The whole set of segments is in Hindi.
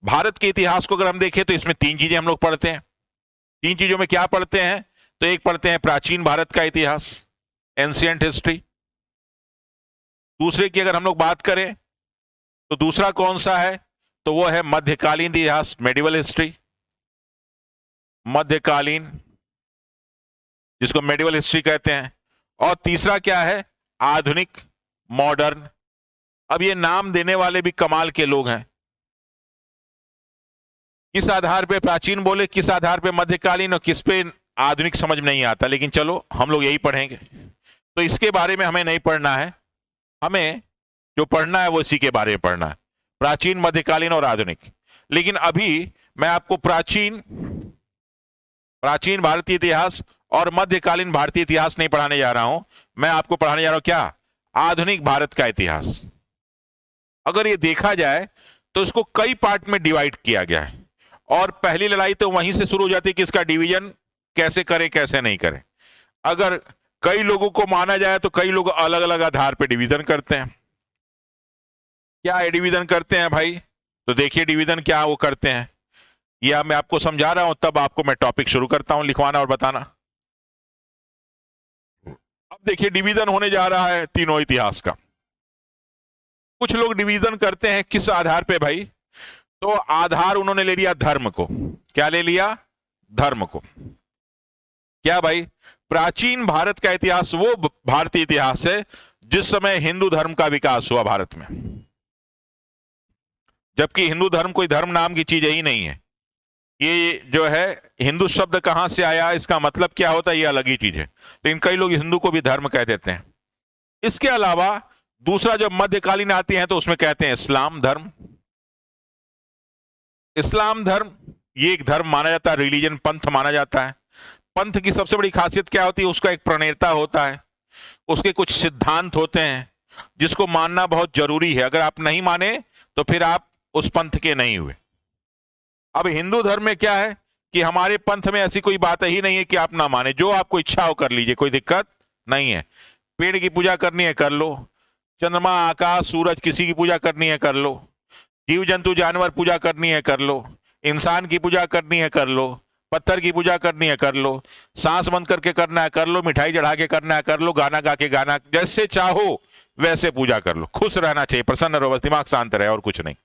भारत के इतिहास को अगर हम देखें तो इसमें तीन चीजें हम लोग पढ़ते हैं। तीन चीजों में क्या पढ़ते हैं? तो एक पढ़ते हैं प्राचीन भारत का इतिहास, एंशिएंट हिस्ट्री। दूसरे की अगर हम लोग बात करें तो दूसरा कौन सा है? तो वो है मध्यकालीन इतिहास, मेडिवल हिस्ट्री। मध्यकालीन, जिसको मेडिवल हिस्ट्री कहते हैं। और तीसरा क्या है? आधुनिक, मॉडर्न। अब ये नाम देने वाले भी कमाल के लोग हैं। किस आधार पे प्राचीन बोले, किस आधार पे मध्यकालीन और किस पे आधुनिक, समझ में नहीं आता। लेकिन चलो हम लोग यही पढ़ेंगे। तो इसके बारे में हमें नहीं पढ़ना है, हमें जो पढ़ना है वो इसी के बारे में पढ़ना है, प्राचीन, मध्यकालीन और आधुनिक। लेकिन अभी मैं आपको प्राचीन भारतीय इतिहास और मध्यकालीन भारतीय इतिहास नहीं पढ़ाने जा रहा हूं। मैं आपको पढ़ाने जा रहा हूं क्या? आधुनिक भारत का इतिहास। अगर ये देखा जाए तो इसको कई पार्ट में डिवाइड किया गया है, और पहली लड़ाई तो वहीं से शुरू हो जाती है कि इसका डिवीजन कैसे करें, कैसे नहीं करें। अगर कई लोगों को माना जाए तो कई लोग अलग अलग आधार पर डिवीजन करते हैं। क्या डिवीजन करते हैं भाई? तो देखिए डिवीजन क्या वो करते हैं, यह मैं आपको समझा रहा हूं, तब आपको मैं टॉपिक शुरू करता हूं लिखवाना और बताना। अब देखिए डिवीजन होने जा रहा है तीनों इतिहास का। कुछ लोग डिवीजन करते हैं किस आधार पे भाई? तो आधार उन्होंने ले लिया धर्म को। क्या ले लिया? धर्म को। क्या भाई? प्राचीन भारत का इतिहास वो भारतीय इतिहास है जिस समय हिंदू धर्म का विकास हुआ भारत में, जबकि हिंदू धर्म कोई धर्म नाम की चीज ही नहीं है। ये जो है हिंदू शब्द कहां से आया, इसका मतलब क्या होता है, ये अलग ही चीज है। लेकिन कई लोग हिंदू को भी धर्म कह देते हैं। इसके अलावा दूसरा जब मध्यकालीन आती है तो उसमें कहते हैं इस्लाम धर्म। इस्लाम धर्म ये एक धर्म माना जाता है, रिलीजन, पंथ माना जाता है। पंथ की सबसे बड़ी खासियत क्या होती है? उसका एक प्रणेता होता है, उसके कुछ सिद्धांत होते हैं जिसको मानना बहुत जरूरी है। अगर आप नहीं माने तो फिर आप उस पंथ के नहीं हुए। अब हिंदू धर्म में क्या है कि हमारे पंथ में ऐसी कोई बात ही नहीं है कि आप ना माने, जो आपको इच्छा हो कर लीजिए, कोई दिक्कत नहीं है। पेड़ की पूजा करनी है कर लो, चंद्रमा, आकाश, सूरज, किसी की पूजा करनी है कर लो, जीव जंतु जानवर पूजा करनी है कर लो, इंसान की पूजा करनी है कर लो, पत्थर की पूजा करनी है कर लो, सांस बंद करके करना है कर लो, मिठाई चढ़ा के करना है कर लो, गाना गा के गाना, जैसे चाहो वैसे पूजा कर लो। खुश रहना चाहिए, प्रसन्न रहो, बस दिमाग शांत रहे और कुछ नहीं।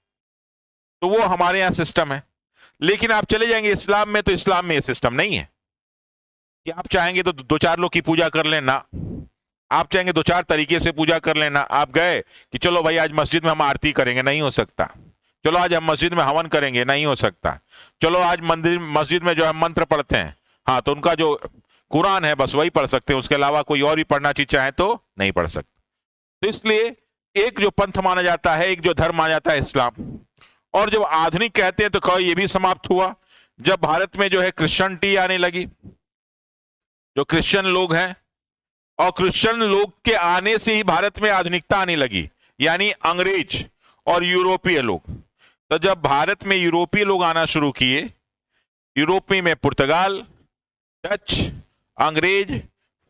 तो वो हमारे यहाँ सिस्टम है। लेकिन आप चले जाएंगे इस्लाम में तो इस्लाम में ये सिस्टम नहीं है कि आप चाहेंगे तो दो चार लोग की पूजा कर लेना, आप चाहेंगे दो चार तरीके से पूजा कर लेना। आप गए कि चलो भाई आज मस्जिद में हम आरती करेंगे, नहीं हो सकता। चलो आज हम मस्जिद में हवन करेंगे, नहीं हो सकता। चलो आज मंदिर मस्जिद में जो है मंत्र पढ़ते हैं, हाँ तो उनका जो कुरान है बस वही पढ़ सकते हैं, उसके अलावा कोई और भी पढ़ना चाहिए चाहे तो नहीं पढ़ सकते। तो इसलिए एक जो पंथ माना जाता है, एक जो धर्म माना जाता है इस्लाम। और जब आधुनिक कहते हैं तो कहो ये भी समाप्त हुआ जब भारत में जो है क्रिश्चियनिटी आने लगी। जो क्रिश्चियन लोग हैं, और क्रिश्चियन लोग के आने से ही भारत में आधुनिकता आने लगी, यानी अंग्रेज और यूरोपीय लोग। तो जब भारत में यूरोपीय लोग आना शुरू किए, यूरोपीय में पुर्तगाल, डच, अंग्रेज,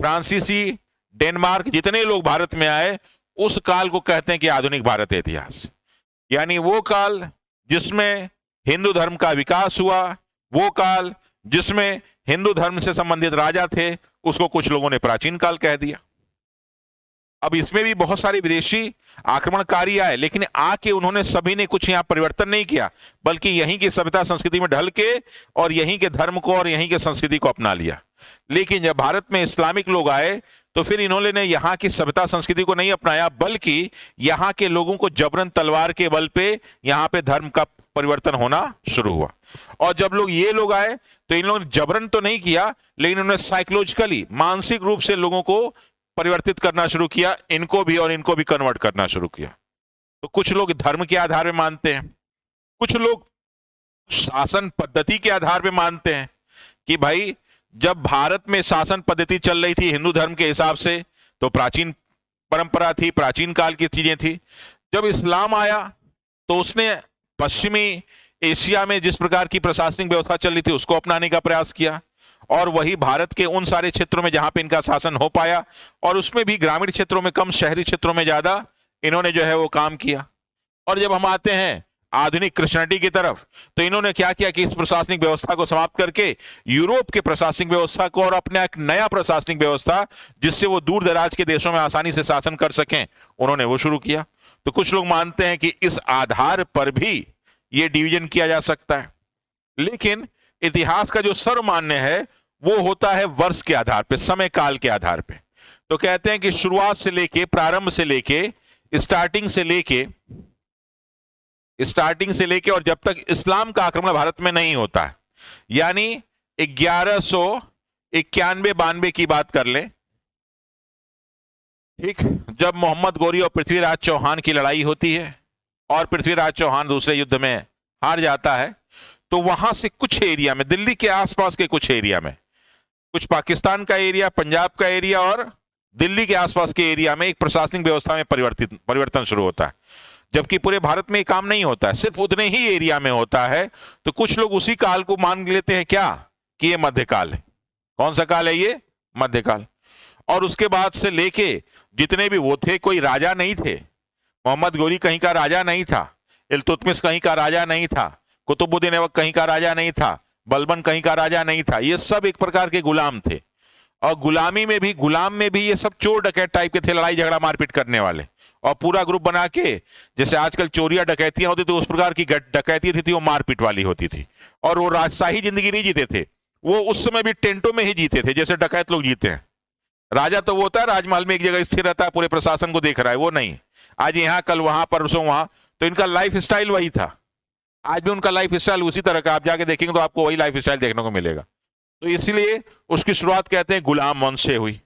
फ्रांसीसी, डेनमार्क, जितने लोग भारत में आए, उस काल को कहते हैं कि आधुनिक भारत इतिहास। यानी वो काल जिसमें हिंदू धर्म का विकास हुआ, वो काल जिसमें हिंदू धर्म से संबंधित राजा थे, उसको कुछ लोगों ने प्राचीन काल कह दिया। अब इसमें भी बहुत सारे विदेशी आक्रमणकारी आए, लेकिन आके उन्होंने सभी ने कुछ यहां परिवर्तन नहीं किया, बल्कि यहीं की सभ्यता संस्कृति में ढल के और यहीं के धर्म को और यहीं के संस्कृति को अपना लिया। लेकिन जब भारत में इस्लामिक लोग आए तो फिर इन्होंने यहाँ की सभ्यता संस्कृति को नहीं अपनाया, बल्कि यहाँ के लोगों को जबरन तलवार के बल पे यहाँ पे धर्म का परिवर्तन होना शुरू हुआ। और जब ये लोग आए तो इन लोगों ने जबरन तो नहीं किया, लेकिन उन्होंने साइकोलॉजिकली, मानसिक रूप से लोगों को परिवर्तित करना शुरू किया, इनको भी और इनको भी कन्वर्ट करना शुरू किया। तो कुछ लोग धर्म के आधार पर मानते हैं, कुछ लोग शासन पद्धति के आधार पर मानते हैं कि भाई जब भारत में शासन पद्धति चल रही थी हिंदू धर्म के हिसाब से, तो प्राचीन परंपरा थी, प्राचीन काल की चीजें थी। जब इस्लाम आया तो उसने पश्चिमी एशिया में जिस प्रकार की प्रशासनिक व्यवस्था चल रही थी उसको अपनाने का प्रयास किया, और वही भारत के उन सारे क्षेत्रों में जहां पे इनका शासन हो पाया, और उसमें भी ग्रामीण क्षेत्रों में कम, शहरी क्षेत्रों में ज्यादा इन्होंने जो है वो काम किया। और जब हम आते हैं आधुनिक क्रिश्चियनिटी की तरफ। तो इन्होंने क्या किया कि इस प्रशासनिक व्यवस्था को समाप्त करके यूरोप के प्रशासनिक व्यवस्था को और अपना एक नया प्रशासनिक व्यवस्था, जिससे वो दूर दराज के देशों में आसानी से शासन कर सकें, उन्होंने वो शुरू किया। तो कुछ लोग मानते हैं कि इस आधार पर भी ये डिवीजन किया जा सकता है, लेकिन इतिहास का जो सर्वमान्य है वो होता है वर्ष के आधार पे, समय काल के आधार पे। तो कहते हैं कि शुरुआत से लेके, प्रारंभ से लेके, स्टार्टिंग से लेके और जब तक इस्लाम का आक्रमण भारत में नहीं होता है, यानी 1191-92 की बात कर ले, ठीक, जब मोहम्मद गोरी और पृथ्वीराज चौहान की लड़ाई होती है और पृथ्वीराज चौहान दूसरे युद्ध में हार जाता है, तो वहां से कुछ एरिया में, दिल्ली के आसपास के कुछ एरिया में, कुछ पाकिस्तान का एरिया, पंजाब का एरिया और दिल्ली के आसपास के एरिया में एक प्रशासनिक व्यवस्था में परिवर्तन शुरू होता है, जबकि पूरे भारत में ये काम नहीं होता है, सिर्फ उतने ही एरिया में होता है। तो कुछ लोग उसी काल को मान लेते हैं क्या, कि ये मध्यकाल है। कौन सा काल है ये? मध्यकाल। और उसके बाद से लेके जितने भी वो थे, कोई राजा नहीं थे, मोहम्मद गोरी कहीं का राजा नहीं था, इल्तुतमिश कहीं का राजा नहीं था, कुतुबुद्दीन ऐबक कहीं का राजा नहीं था, बलबन कहीं का राजा नहीं था, ये सब एक प्रकार के गुलाम थे। और गुलाम में भी ये सब चोर डकैत टाइप के थे, लड़ाई झगड़ा मारपीट करने वाले, और पूरा ग्रुप बना के, जैसे आजकल चोरियां डकैतियां होती थी, उस प्रकार की डकैती थी, वो मारपीट वाली होती थी। और वो राजशाही जिंदगी नहीं जीते थे, वो उस समय भी टेंटों में ही जीते थे, जैसे डकैत लोग जीते हैं। राजा तो वो होता है राजमहल में एक जगह स्थिर रहता है, पूरे प्रशासन को देख रहा है, वो नहीं, आज यहाँ कल वहां परसों वहां। तो इनका लाइफ स्टाइल वही था, आज भी उनका लाइफ स्टाइल उसी तरह का, आप जाके देखेंगे तो आपको वही लाइफ स्टाइल देखने को मिलेगा। तो इसलिए उसकी शुरुआत कहते हैं गुलाम वंश से हुई।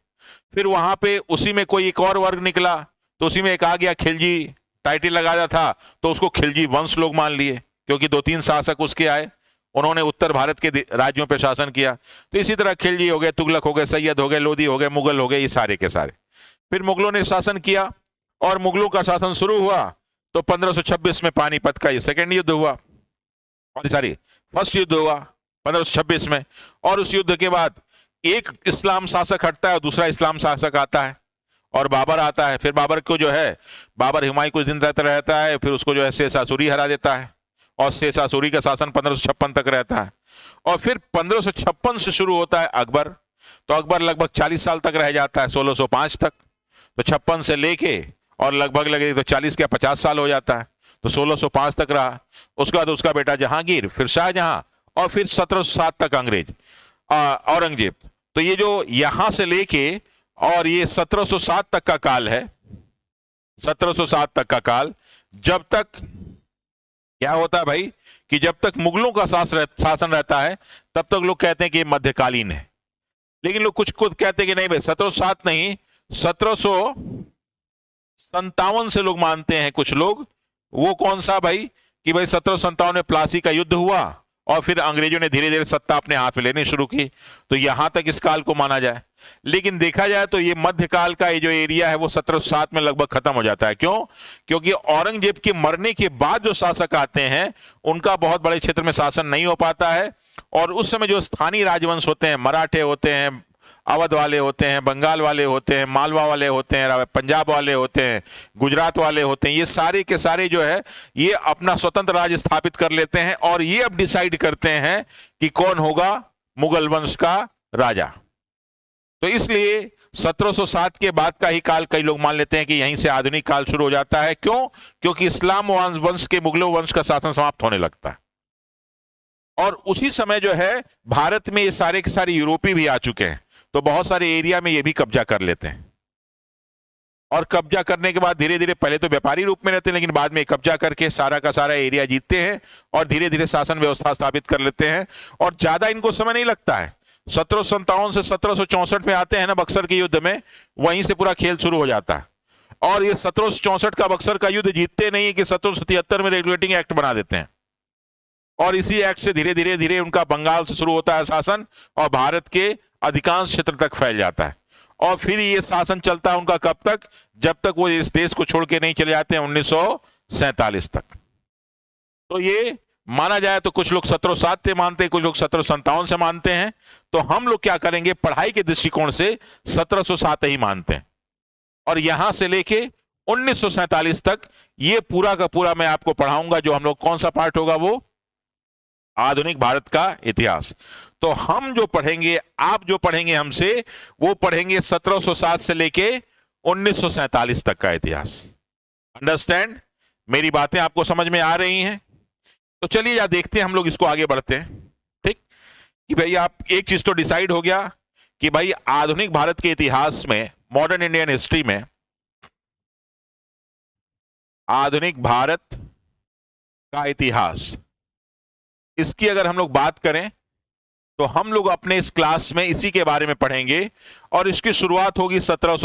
फिर वहां पे उसी में कोई एक और वर्ग निकला, तो उसी में एक आ गया खिलजी, टाइटल लगाया था, तो उसको खिलजी वंश लोग मान लिए, क्योंकि 2-3 शासक उसके आए, उन्होंने उत्तर भारत के राज्यों पर शासन किया। तो इसी तरह खिलजी हो गए, तुगलक हो गए, सैयद हो गए, लोधी हो गए, मुगल हो गए, ये सारे के सारे। फिर मुगलों ने शासन किया, और मुगलों का शासन शुरू हुआ तो 1526 में पानीपत का सेकेंड युद्ध हुआ, फर्स्ट युद्ध हुआ 1526 में। और उस युद्ध के बाद एक इस्लाम शासक हटता है और दूसरा इस्लाम शासक आता है, और बाबर आता है। फिर बाबर को जो है, बाबर हुमायूं कुछ दिन रहता है, फिर उसको जो है शेरशाह सूरी हरा देता है, और शेरशाह सूरी का शासन 1556 तक रहता है। और फिर 1556 से शुरू होता है अकबर, तो अकबर लगभग 40 साल तक रह जाता है, 1605 तक। तो 56 से लेके और लगभग लगे तो 40 क्या 50 साल हो जाता है, तो 1605 तक रहा। उसके बाद उसका बेटा जहांगीर, फिर शाहजहां, और फिर 1707 तक अंग्रेज औरंगजेब। तो ये जो यहां से लेके और ये 1707 तक का काल है, 1707 तक का काल, जब तक क्या होता है भाई, कि जब तक मुगलों का शासन रहता है तब तक लोग कहते हैं कि ये मध्यकालीन है। लेकिन लोग कुछ खुद कहते हैं कि नहीं भाई 1707 नहीं, 1757 से लोग मानते हैं कुछ लोग। वो कौन सा भाई, कि भाई 1757 में प्लासी का युद्ध हुआ और फिर अंग्रेजों ने धीरे धीरे सत्ता अपने हाथ में लेनी शुरू की, तो यहां तक इस काल को माना जाए। लेकिन देखा जाए तो ये मध्यकाल का ये जो एरिया है वो 1707 में लगभग खत्म हो जाता है। क्यों? क्योंकि औरंगजेब के मरने के बाद जो शासक आते हैं उनका बहुत बड़े क्षेत्र में शासन नहीं हो पाता है, और उस समय जो स्थानीय राजवंश होते हैं, मराठे होते हैं, अवध वाले होते हैं, बंगाल वाले होते हैं, मालवा वाले होते हैं, पंजाब वाले होते हैं, गुजरात वाले होते हैं, ये सारे के सारे जो है ये अपना स्वतंत्र राज्य स्थापित कर लेते हैं, और ये अब डिसाइड करते हैं कि कौन होगा मुगल वंश का राजा। तो इसलिए 1707 के बाद का ही काल कई लोग मान लेते हैं कि यहीं से आधुनिक काल शुरू हो जाता है। क्यों? क्योंकि इस्लाम वंश के मुगलों वंश का शासन समाप्त होने लगता है, और उसी समय जो है भारत में ये सारे के सारे यूरोपीय भी आ चुके हैं, तो बहुत सारे एरिया में ये भी कब्जा कर लेते हैं। और कब्जा करने के बाद धीरे धीरे, पहले तो व्यापारी रूप में रहते हैं, लेकिन बाद में कब्जा करके सारा का सारा एरिया जीतते हैं और धीरे धीरे शासन व्यवस्था स्थापित कर लेते हैं। और ज्यादा इनको समय नहीं लगता है, 1757 से 1764 में आते हैं ना बक्सर के युद्ध में, वहीं से पूरा खेल शुरू हो जाता है। और ये 1764 का बक्सर का युद्ध जीतते नहीं है कि 1777 में रेगुलेटिंग एक्ट बना देते हैं, और इसी एक्ट से धीरे धीरे धीरे उनका बंगाल से शुरू होता है शासन, और भारत के अधिकांश क्षेत्र तक फैल जाता है। और फिर ये शासन चलता है उनका कब तक? जब तक वो इस देश को छोड़ के नहीं चले जाते हैं, 1947 तक। तो ये माना जाए तो कुछ लोग 1707 से मानते हैं, कुछ लोग 1757 से मानते हैं। तो हम लोग क्या करेंगे, पढ़ाई के दृष्टिकोण से 1707 ही मानते हैं, और यहां से लेके 1947 तक ये पूरा का पूरा मैं आपको पढ़ाऊंगा। जो हम लोग कौन सा पार्ट होगा वो आधुनिक भारत का इतिहास। तो हम जो पढ़ेंगे, आप जो पढ़ेंगे हमसे, वो पढ़ेंगे 1707 से लेके 1947 तक का इतिहास। अंडरस्टैंड? मेरी बातें आपको समझ में आ रही हैं? तो चलिए या देखते हैं, हम लोग इसको आगे बढ़ते हैं। ठीक कि भाई आप एक चीज तो डिसाइड हो गया कि भाई आधुनिक भारत के इतिहास में, मॉडर्न इंडियन हिस्ट्री में, आधुनिक भारत का इतिहास, इसकी अगर हम लोग बात करें तो हम लोग अपने इस क्लास में इसी के बारे में पढ़ेंगे और इसकी शुरुआत होगी 1700